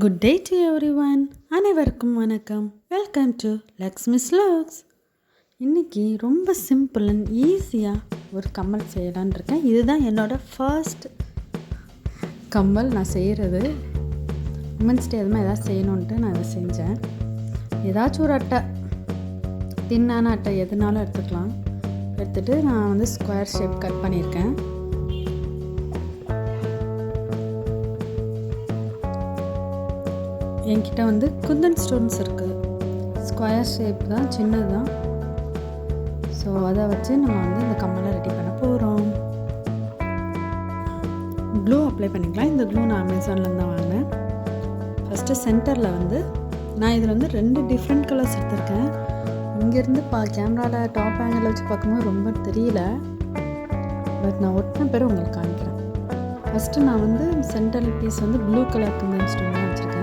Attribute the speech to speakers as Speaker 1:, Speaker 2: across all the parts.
Speaker 1: Good day to everyone. அனைவருக்கும் வணக்கம். Welcome to Lakshmi's vlogs. இன்றைக்கி ரொம்ப சிம்பிள் அண்ட் ஈஸியாக ஒரு கம்மல் செய்யலான் இருக்கேன். இதுதான் என்னோடய ஃபர்ஸ்ட் கம்மல் நான் செய்கிறது. உமன்ஸ் டே எதுவுமே எதாவது செய்யணுன்ட்டு நான் அதை செஞ்சேன். ஏதாச்சும் ஒரு அட்டை, தின்னான அட்டை எதுனாலும் எடுத்துக்கலாம். எடுத்துகிட்டு நான் ஸ்கொயர் ஷேப் கட் பண்ணியிருக்கேன். என்கிட்ட குந்தன் ஸ்டோன்ஸ் இருக்குது. ஸ்கொயர் ஷேப் தான், சின்னது தான். ஸோ அதை வச்சு நம்ம இந்த கம்மலை ரெடி பண்ண போகிறோம். க்ளூ அப்ளை பண்ணிக்கலாம். இந்த க்ளூ நான் அமேசானில் தான் வாங்கினேன். ஃபஸ்ட்டு சென்டரில் நான் இதில் 2 டிஃப்ரெண்ட் கலர்ஸ் எடுத்திருக்கேன். இங்கேருந்து கேமராவில் டாப் ஆங்கிளில் வச்சு பார்க்கும்போது ரொம்ப தெரியல. பட் நான் ஒட்டின பேர் உங்களுக்கு காமிக்கிறேன். ஃபஸ்ட்டு நான் centre piece blue colour kundan stone தான் வச்சுருக்கேன்.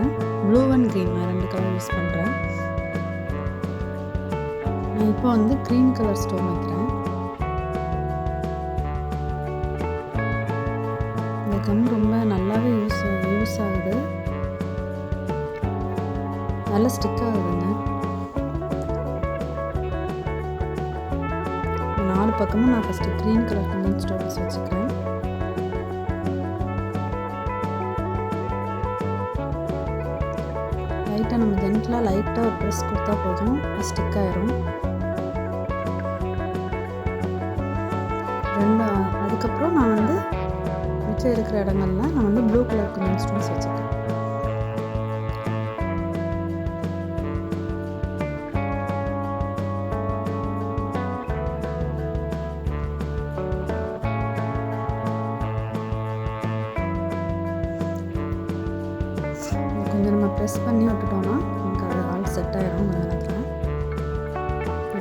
Speaker 1: ப்ளூ அண்ட் க்ரீன், நான் 2 கலர் யூஸ் பண்ணுறேன். நான் இப்போ க்ரீன் கலர் ஸ்டோன் வைக்கிறேன். இந்த கம் ரொம்ப நல்லாவே யூஸ் ஆகுது. நல்லா ஸ்டிக் ஆகுதுங்க. 4 பக்கமும் நான் first green colour Kundan stones வச்சுக்கிறேன். லைட்டாக நம்ம ஜென்டலாக லைட்டாக ஒரு ப்ரெஸ் கொடுத்தா போதும், ஸ்டிக் ஆயிரும். அதுக்கப்புறம் நான் மிச்சம் இருக்கிற இடங்கள்லாம் நான் ப்ளூ கலர் குந்தன் ஸ்டோன்ஸ் வச்சுருக்கேன். கொஞ்சம் நம்ம ப்ரெஸ் பண்ணி விட்டுட்டோம்னா நமக்கு அது ஆல் செட் ஆகிடும். கொஞ்சம் நேரத்தில்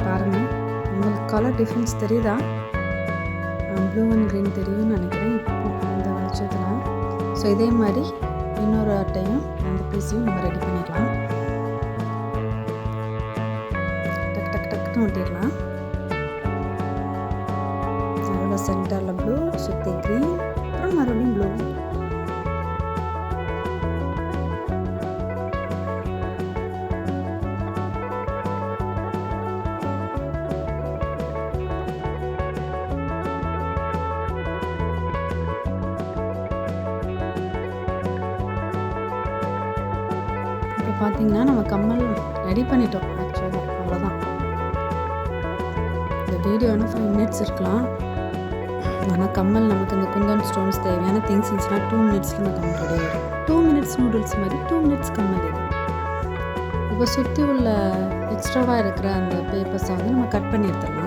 Speaker 1: பாருங்கள், உங்களுக்கு கலர் டிஃப்ரென்ஸ் தெரியுதா? ப்ளூ அண்ட் க்ரீன் தெரியும்னு நினைக்கிறேன் இப்போ இந்த வெளிச்சத்தில். ஸோ இதே மாதிரி இன்னொரு அட்டையும் அந்த பீஸையும் நம்ம ரெடி பண்ணிக்கலாம். டக்குன்னு ஒட்டிடலாம். அதோட சென்டரில் ப்ளூ, சுற்றி க்ரீன், அப்புறம் மறுபடியும் ப்ளூ. இப்போ பார்த்தீங்கன்னா நம்ம கம்மல் ரெடி பண்ணிட்டோம். ஆக்சுவலாக அவ்வளோதான். இந்த வீடியோ 5 மினிட்ஸ் இருக்கலாம். ஆனால் கம்மல் நமக்கு இந்த குந்தன் ஸ்டோன்ஸ் தேவையான திங்ஸ் இருந்துச்சுன்னா 2 மினிட்ஸில் இந்த கம்மல் ரெடி ஆகிடும். 2 மினிட்ஸ் நூடுல்ஸ் மாதிரி 2 மினிட்ஸ் கம்மல் இது. இப்போ சுற்றி உள்ள எக்ஸ்ட்ராவாக இருக்கிற அந்த பேப்பர்ஸை நம்ம கட் பண்ணி எடுத்துடலாம்.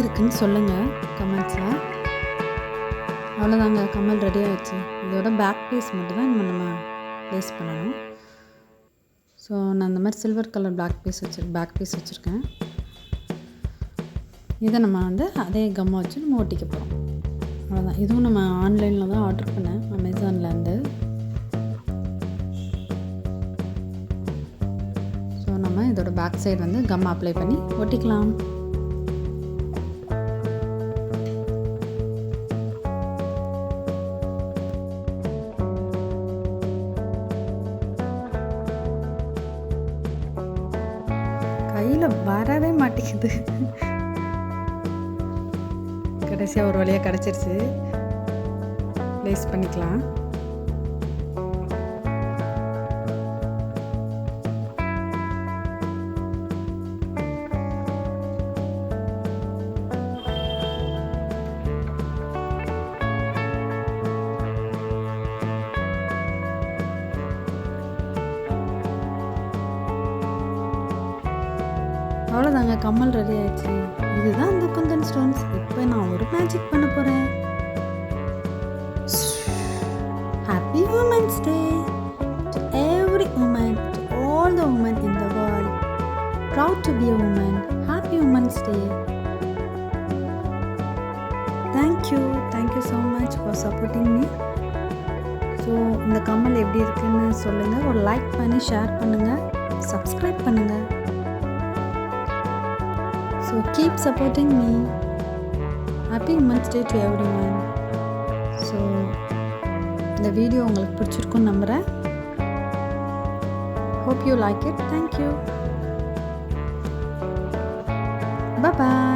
Speaker 1: இருக்குன்னு சொல்லுங்கள் கமெண்ட்ஸில். அவ்வளோதாங்க, கம்மல் ரெடி ஆகிடுச்சு. இதோட பேக் பீஸ் மட்டும் தான் நம்ம ப்ளேஸ் பண்ணணும். ஸோ நான் இந்த மாதிரி சில்வர் கலர் பேக் பீஸ் வச்சுருக்கேன். இதை நம்ம அதே கம்மை வச்சு நம்ம ஒட்டிக்க போகிறோம். அவ்வளோதான். இதுவும் நம்ம ஆன்லைனில் தான் ஆர்டர் பண்ணேன், அமேசான்லேருந்து. ஸோ நம்ம இதோட பேக் சைடு கம் அப்ளை பண்ணி ஒட்டிக்கலாம். கையில் வரவே மாட்டேங்குது. கடைசியாக ஒரு வழியாக கிடச்சிருச்சு. ப்ளேஸ் பண்ணிக்கலாம். அவ்வளோதாங்க, கம்மல் ரெடி ஆயிடுச்சு. இதுதான் இந்த குந்தன் ஸ்டோன்ஸ். இப்போ நான் ஒரு மேஜிக் பண்ண போகிறேன். Happy women's day to every woman, to all the women in the world. Proud to be a woman. Happy Women's Day. supporting me. So இந்த கம்மல் எப்படி இருக்குன்னு சொல்லுங்கள். ஒரு லைக் பண்ணி ஷேர் பண்ணுங்கள், சப்ஸ்கிரைப் பண்ணுங்கள். So keep supporting me. Happy women's day to everyone. So இந்த வீடியோ உங்களுக்கு பிடிச்சிருக்குன்னு நம்புகிறேன். Hope you like it. Thank you. Bye-bye.